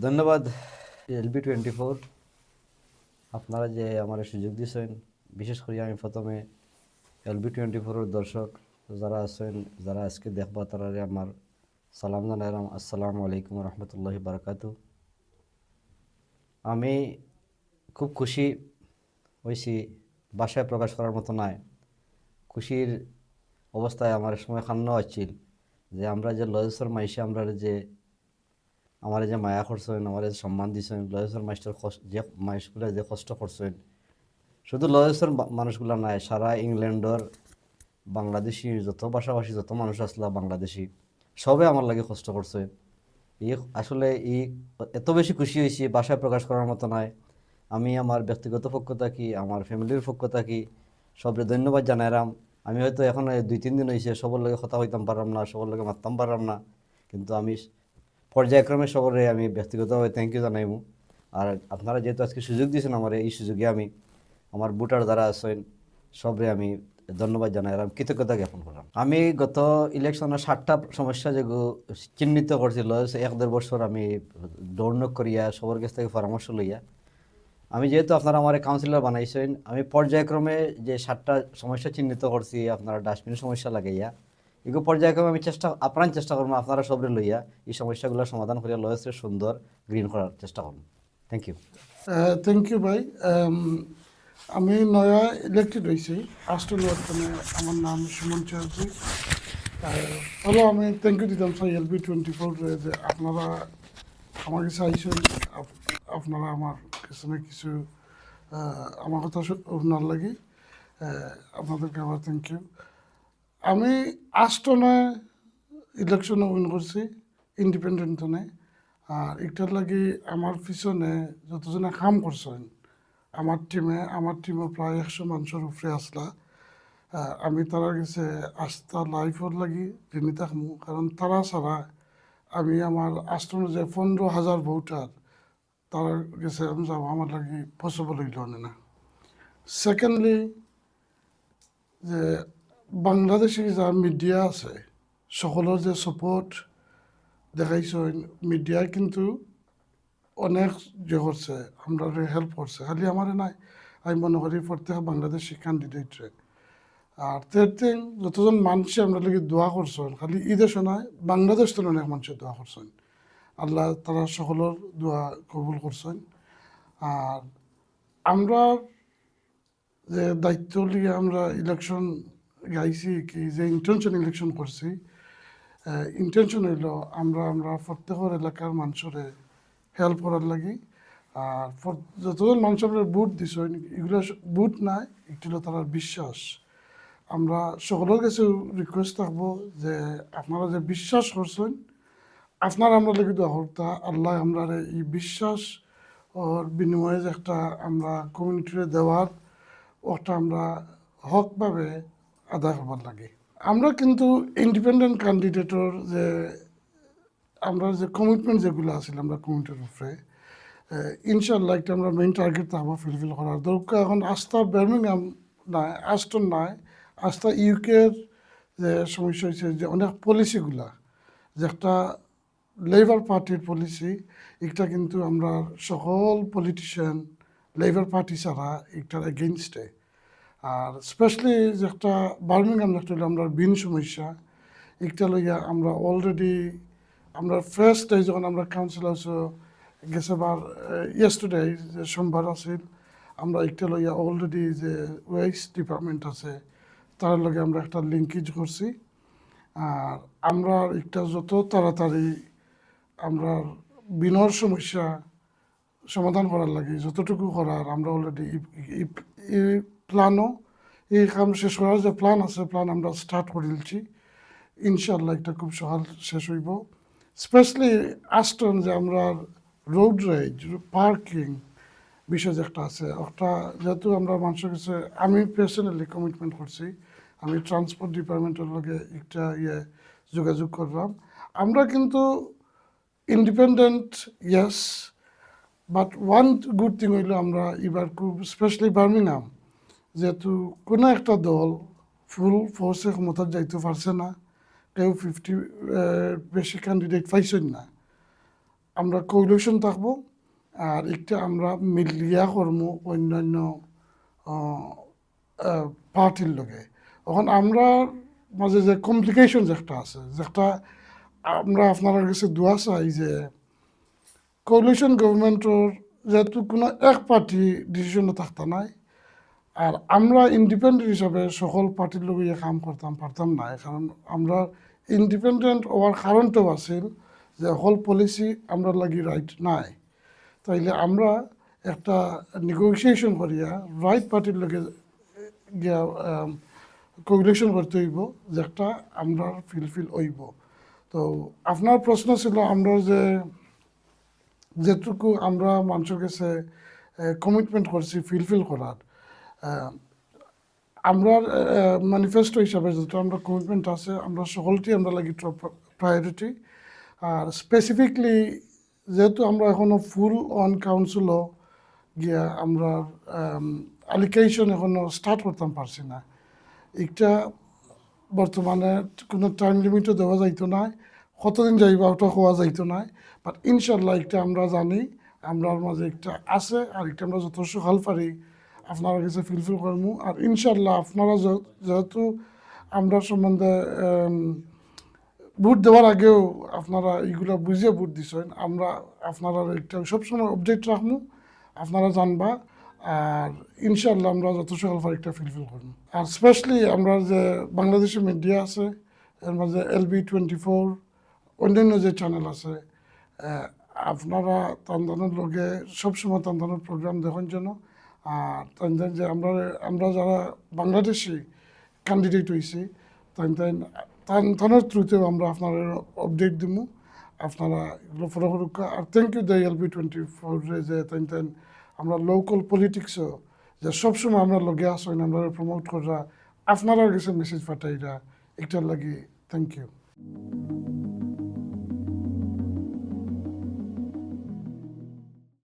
ধন্যবাদ LB24 আপনারা যে আমার সুযোগ দিয়েছেন। বিশেষ করে আমি প্রথমে LB24 দর্শক যারা আছেন, যারা আজকে দেখবা তারা আমার সালাম জানাইলাম। আসসালামু আলাইকুম রহমতুল্লাহি বারাকাতু। আমি খুব খুশি হয়েছি, বাসায় প্রকাশ করার মতো নয়। খুশির অবস্থায় আমার সময় খান্ন হচ্ছিল যে আমরা যে লজেশ্বর মাইসে আমরা যে আমার যে মায়া করছেন, আমার যে সম্মান দিয়েছেন, লজেশ্বর মাইস্টার যে মাইসগুলো যে কষ্ট করছেন, শুধু লজেশ্বর মানুষগুলো নাই, সারা ইংল্যান্ডর বাংলাদেশি যত ভাষাভাষী যত মানুষ আসলা বাংলাদেশি সবে আমার লাগে কষ্ট করছে। এই আসলে এই এত বেশি খুশি হয়েছি বাসায় প্রকাশ করার মতো নয়। আমি আমার ব্যক্তিগত পক্ষ থাকি, আমার ফ্যামিলির পক্ষ থাকি সবরে ধন্যবাদ জানাইলাম। আমি হয়তো এখন 2-3 দিন হয়েছে সবার লগে কথা হইতাম পারলাম না, সবার লগে মারতাম পারলাম না, কিন্তু আমি পর্যায়ক্রমে সবরে আমি ব্যক্তিগতভাবে থ্যাংক ইউ জানাইব। আর আপনারা যেহেতু আজকে সুযোগ দিয়েছেন আমার, এই সুযোগে আমি আমার ভোটার যারা আছেন সবরে আমি ধন্যবাদ জানাইলাম, কৃতজ্ঞতা জ্ঞাপন করলাম। আমি গত ইলেকশনের 7টা সমস্যা যেগুলো চিহ্নিত করছিল, 1-1.5 বছর আমি দৌড়নক করিয়া সবার কাছ থেকে পরামর্শ লইয়া, আমি যেহেতু আপনারা আমার কাউন্সিলর বানাইছেন, আমি পর্যায়ক্রমে যে 7টা সমস্যা চিহ্নিত করছি আপনারা ডাস্টবিন সমস্যা লাগাইয়া, এগুলো পর্যায়ক্রমে আমি আপ্রাণ চেষ্টা করবো আপনারা সবরে লইয়া এই সমস্যাগুলো সমাধান করিয়া লয়েছে সুন্দর গ্রিন করার চেষ্টা করবো। Thank you. থ্যাংক ইউ ভাই। আমি নয়া ইলেক্টেড হয়েছি অস্ট্রেলিয়ার। আমার নাম সুমন চৌধুরী। হলো আমি থ্যাংক ইউ দিতাম স্যার LB24 যে আপনারা আমাকে চাইছেন, আপনারা আমার কিছু না কিছু আমার কথা শোনার লাগে। আপনাদেরকে আবার থ্যাংক ইউ। আমি আস্টনে ইলেকশনে উইন করছি ইন্ডিপেন্ডেন্টনে। আর এটার লাগে আমার পিছনে যতজনে কাম করছেন আমার টিমে প্রায় 100 মানুষের উপরে আসলা। আমি তারা গেছে আস্থা লাইফর লাগি ঋণী থাকবো, কারণ তারা ছাড়া আমি আমার আষ্টনে যে 15,000 ভোটার তারা গেছে আমি যাবো আমার লাগি পসিবল হইল না। সেকেন্ডলি যে বাংলাদেশে যা মিডিয়া আছে সকলের যে সাপোর্ট দেখাইছ, মিডিয়ায় কিন্তু অনেক যে করছে আমরা হেল্প করছে, খালি আমার নাই, আমি মনে করি প্রত্যেক বাংলাদেশি ক্যান্ডিডেটরে। আর থার্ড থিং, যতজন মানুষে আমরা লাগে দোয়া করছেন, খালি ঈদের সময় বাংলাদেশ তো অনেক মানুষের দোয়া করছেন, আল্লাহ তারা সকলের দোয়া কবুল করছেন। আর আমরা যে দায়িত্ব লিগে আমরা ইলেকশন গাইছি কি যে ইন্টেনশন ইলেকশন করছি, ইন্টেনশন হইল আমরা প্রত্যেকের এলাকার মানুষের হেল্প করার লাগি। আর যতজন মানুষ আমরা ভোট দিছ এগুলো ভোট নাই, একটু হলো তার বিশ্বাস। আমরা সকলের কাছে রিকোয়েস্ট থাকবো যে আপনারা যে বিশ্বাস করছেন আপনারা আমরা লেগে দোয়া করতা, আল্লাহ আমরা এই বিশ্বাস ওর বিনিময়ে যে একটা আমরা কমিউনিটিরে দেওয়ার ওটা আমরা হকভাবে আদায় করবার লাগে। আমরা কিন্তু ইন্ডিপেন্ডেন্ট ক্যান্ডিডেটর যে আমরা যে কমিটমেন্ট যেগুলো আছিল আমরা কমিউনিটির উপরে, ইনশাল্লাহ একটা আমরা মেইন টার্গেট থাকবো ফুলফিল করার দরকার। এখন আস্থা বার্মিংহাম নাই, আস্টন নাই, আস্থা ইউকের যে সমস্যা হয়েছে যে অনেক পলিসিগুলা যে একটা লেবার পার্টির পলিসি, এটা কিন্তু আমরা সকল পলিটিশিয়ান লেবার পার্টি ছাড়া এটার এগেনস্টে। আর স্পেশালি যে একটা বার্মিংহাম একটা আমরা বিন সমস্যা, এটা লইয়া আমরা অলরেডি আমরা ফার্স্ট ডে যখন আমরা কাউন্সিল হাউসে গেছেবার ইয়েস্টারডে যে সোমবার আছিল, আমরা একটা লইয়া অলরেডি যে ওয়েস্ট ডিপার্টমেন্ট আছে তার লগে আমরা একটা লিঙ্কেজ করছি। আর আমরা একটা যত তাড়াতাড়ি আমরা বিনর সমস্যা সমাধান করার লাগে যতটুকু করার আমরা অলরেডি এই প্ল্যানও এই কাম শেষ করার যে প্ল্যান আছে প্ল্যান আমরা স্টার্ট করে দিচ্ছি। ইনশাল্লাহ এটা খুব সকাল শেষ হইব। স্পেশালি আস্টন যে আমরা রোড রেজ পার্কিং বিষয় যে একটা আছে ওটা যেহেতু আমরা মানুষের কাছে আমি পার্সোনালি কমিটমেন্ট করছি, আমি ট্রান্সপোর্ট ডিপার্টমেন্টের লগে একটা যোগাযোগ করলাম। আমরা কিন্তু independent yes, but one good thing হইল আমরা এবার খুব স্পেশালি বার্মিংহাম যেহেতু কোনো একটা দল ফুল ফোর্সে ক্ষমতা যাইতে পারছে না, কেউ 50 বেশি ক্যান্ডিডেট পাইছেন না, আমরা কোলিশন থাকবো আর একটা আমরা মিলিয়া কর্ম অন্যান্য পার্টির লগে। এখন আমরা মাঝে যে কমপ্লিকেশন একটা আছে, যেটা আমরা আপনার কাছে দোয়া চাই যে কোলিশন গভর্নমেন্টর যেহেতু কোনো এক পার্টি ডিসিশনে থাকতে নাই, আর আমরা ইন্ডিপেন্ডেন্ট হিসাবে সকল পার্টির লগে কাম করতাম পারতাম না, কারণ আমরা ইন্ডিপেন্ডেন্ট হওয়ার কারণটাও আছিল যে হল পলিসি আমরা লাগি রাইট নাই, তাইলে আমরা একটা নেগোসিয়েশন করিয়া রাইট পার্টির লগে গিয়া কোগুলেশন করতে হইব, যেটা আমরা ফিলফিল হইব। তো আপনার প্রশ্ন ছিল আমরা যে যেটুকু আমরা মানুষের কাছে কমিটমেন্ট করছি ফিলফিল করার, আমরা ম্যানিফেস্টো হিসাবে যেটা আমরা কমিটমেন্ট আছে আমরা সকলটি আমরা লাগি প্রায়োরিটি। আর স্পেসিফিকলি যেহেতু আমরা এখনো ফুল অন কাউন্সিলও গিয়া আমরা অ্যালিকেশন এখনো স্টার্ট করতাম পারছি না, এটা বর্তমানে কোনো টাইম লিমিটও দেওয়া যাইতো না, কতদিন যাইবা ওটা হওয়া যাইতো না, বাট ইনশাল্লাহ একটা আমরা জানি আমরার মাঝে একটা আছে, আর একটা আমরা যত সকাল পারি আপনারা কাছে ফিলফিল করবো। আর ইনশাল্লাহ আপনারা যেহেতু আমরা সম্বন্ধে ভোট দেওয়ার আগেও আপনারা এইগুলা বুঝিয়ে ভোট দিছেন, আমরা আপনারা একটা সবসময় অবজেক্ট রাখবো, আপনারা জানবা, আর ইনশাল্লাহ আমরা যত সকাল পারি একটা ফিলফিল করবো। আর স্পেশালি আমরা যে বাংলাদেশি মিডিয়া আছে এর মাঝে LB24 অন্যান্য যে চ্যানেল আছে, আপনারা তান্দানোর লগে সবসময় তান্দানোর প্রোগ্রাম দেখুন যেন, আর তাই যে আমরা যারা বাংলাদেশি ক্যান্ডিডেট হয়েছি তাদের থ্রুতেও আমরা আপনারা আপডেট দিব, আপনারা এগুলো ফলো করুক। আর থ্যাংক ইউ দ্য LB24 যে তাই আমরা লোকাল পলিটিক্সও যে সবসময় আমরা লগে আসেন আমরা প্রমোট করা, আপনারা কাছে মেসেজ পাঠাইরা, এটার লাগি থ্যাংক ইউ।